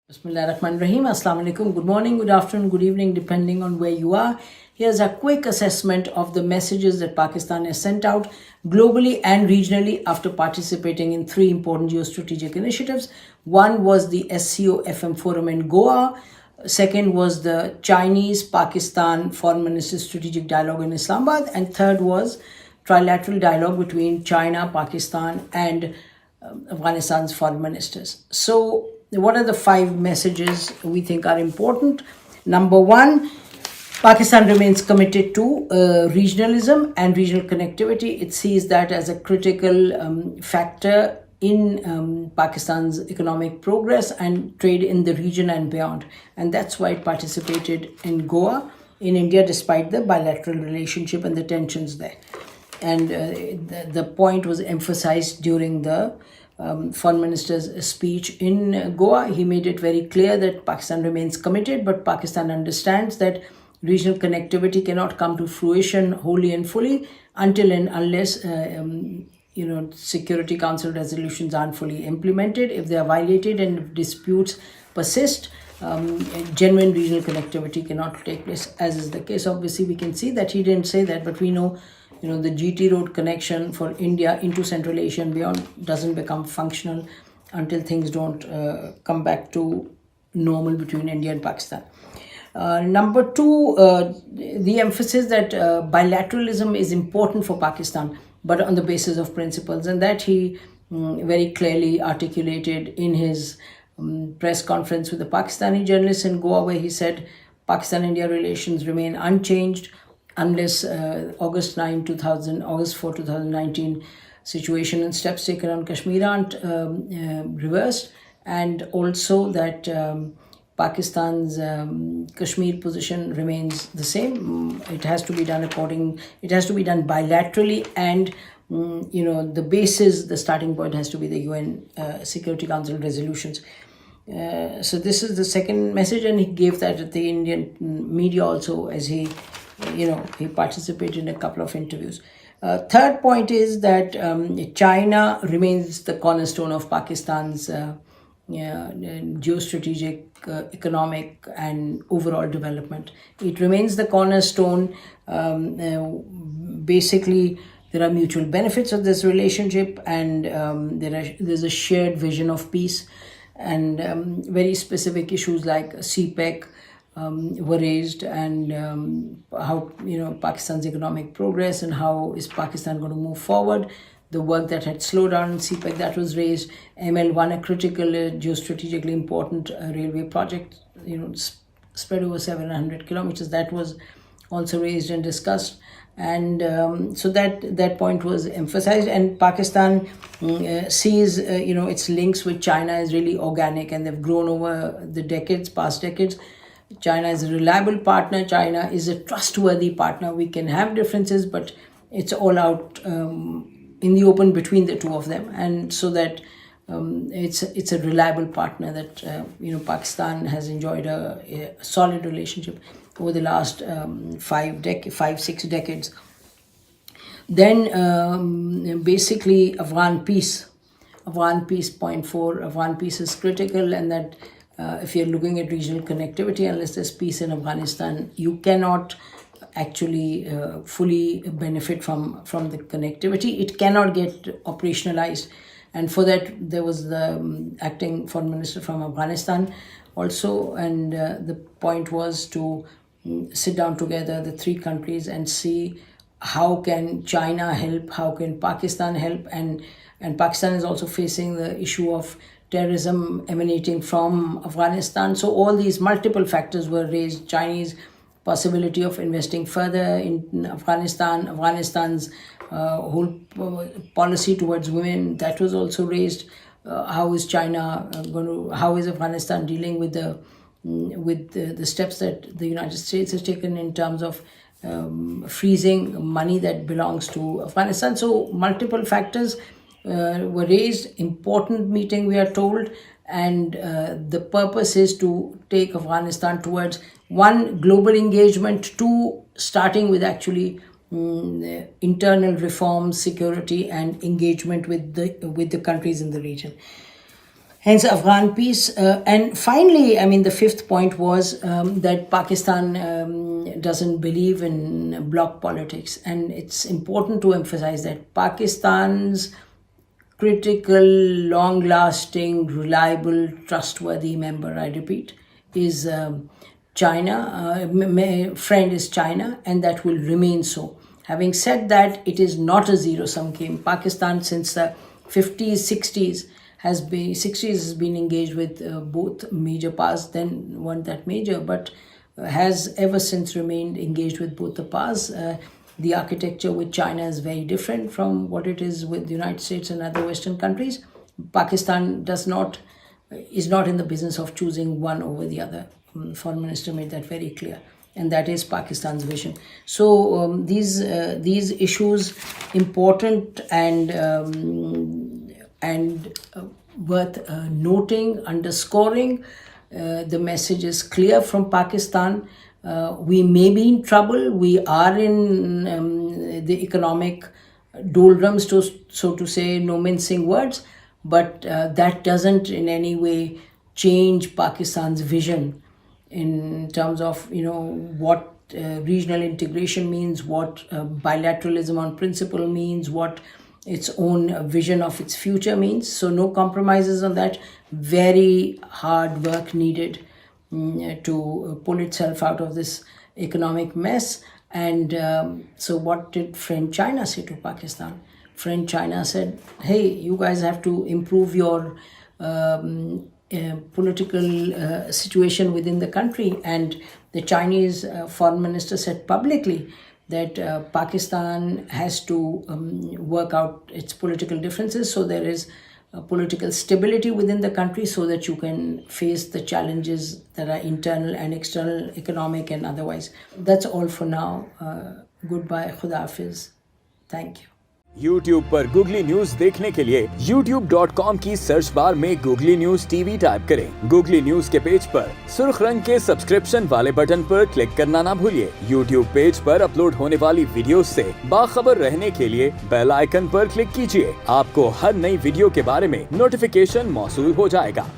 Bismillahirrahmanirrahim. Assalamu alaikum. Good morning, good afternoon, good evening, depending on where you are. Here's a quick assessment of the messages that Pakistan has sent out globally and regionally after participating in three important geostrategic initiatives. One was the SCO FM Forum in Goa. Second was the Chinese-Pakistan Foreign Ministers Strategic Dialogue in Islamabad. And third was trilateral dialogue between China, Pakistan, and Afghanistan's foreign ministers. So, what are the five messages we think are important? Number one, Pakistan remains committed to regionalism and regional connectivity. It sees that as a critical factor in Pakistan's economic progress and trade in the region and beyond. And that's why it participated in Goa, in India, despite the bilateral relationship and the tensions there. And the point was emphasized during the Foreign Minister's speech in Goa. He made it very clear that Pakistan remains committed, but Pakistan understands that regional connectivity cannot come to fruition wholly and fully until and unless Security Council resolutions aren't fully implemented. If they are violated and if disputes persist, genuine regional connectivity cannot take place, as is the case. Obviously, we can see that he didn't say that, but we know the GT road connection for India into Central Asia and beyond doesn't become functional until things don't come back to normal between India and Pakistan. Number two, the emphasis that bilateralism is important for Pakistan, but on the basis of principles, and that he very clearly articulated in his press conference with the Pakistani journalists in Goa, where he said Pakistan-India relations remain unchanged unless August 4, 2019 situation and steps taken on Kashmir aren't reversed, and also that Pakistan's Kashmir position remains the same. It has to be done bilaterally, and the starting point has to be the UN Security Council resolutions. So this is the second message, and he gave that at the Indian media also, as he participated in a couple of interviews. Third point is that China remains the cornerstone of Pakistan's geostrategic, economic, and overall development. It remains the cornerstone. Basically, there are mutual benefits of this relationship, and there's a shared vision of peace, and very specific issues like CPEC were raised, and how Pakistan's economic progress and how is Pakistan going to move forward. The work that had slowed down in CPEC, that was raised. ML1, a critical geostrategically important railway project, spread over 700 kilometers, that was also raised and discussed. And so that point was emphasized, and Pakistan sees its links with China as really organic, and they've grown over the past decades. China is a reliable partner. China is a trustworthy partner. We can have differences, but it's all out in the open between the two of them, and so that it's a reliable partner that Pakistan has enjoyed a solid relationship over the last 5-6 decades. Then basically Afghan peace, point 4, Afghan peace is critical, and that if you're looking at regional connectivity, unless there's peace in Afghanistan, you cannot actually fully benefit from the connectivity. It cannot get operationalized, and for that there was the acting foreign minister from Afghanistan also, and the point was to sit down together, the three countries, and see how can China help, how can Pakistan help, and Pakistan is also facing the issue of terrorism emanating from Afghanistan. So all these multiple factors were raised. Chinese possibility of investing further in Afghanistan, Afghanistan's whole policy towards women, that was also raised. How is Afghanistan dealing with the steps that the United States has taken in terms of freezing money that belongs to Afghanistan? So multiple factors were raised. Important meeting, we are told, and the purpose is to take Afghanistan towards one, global engagement, two, starting with actually internal reforms, security, and engagement with the countries in the region. hence Afghan peace. And finally, I mean, the fifth point was that Pakistan doesn't believe in bloc politics. And it's important to emphasize that Pakistan's critical, long-lasting, reliable, trustworthy member, I repeat, is China. Friend is China, and that will remain so. Having said that, it is not a zero-sum game. Pakistan, since the 50s, 60s, has been engaged with both major powers, then weren't that major, but has ever since remained engaged with both the powers. The architecture with China is very different from what it is with the United States and other Western countries. Pakistan is not in the business of choosing one over the other. Foreign Minister made that very clear, and that is Pakistan's vision. So these issues, important and worth noting, underscoring. The message is clear from Pakistan. We may be in trouble. We are in the economic doldrums, so to say, no mincing words, but that doesn't in any way change Pakistan's vision in terms of, what regional integration means, what bilateralism on principle means, what its own vision of its future means. So no compromises on that. Very hard work needed to pull itself out of this economic mess. And so what did friend China say to Pakistan? Friend China said, hey, you guys have to improve your political situation within the country. And the Chinese foreign minister said publicly that Pakistan has to work out its political differences so there is political stability within the country so that you can face the challenges that are internal and external, economic and otherwise. That's all for now. Goodbye. Khuda Hafiz. Thank you. YouTube पर Googly news देखने के लिए youtube.com की search bar में Googly news TV type करें। Googly news के page पर सुर्ख रंग के सब्सक्रिप्शन वाले बटन पर क्लिक करना ना भूलिए। YouTube पेज पर अपलोड होने वाली वीडियोस से बाखबर रहने के लिए बेल आइकन पर क्लिक कीजिए। आपको हर नई वीडियो के बारे में नोटिफिकेशन मौसूल हो जाएगा।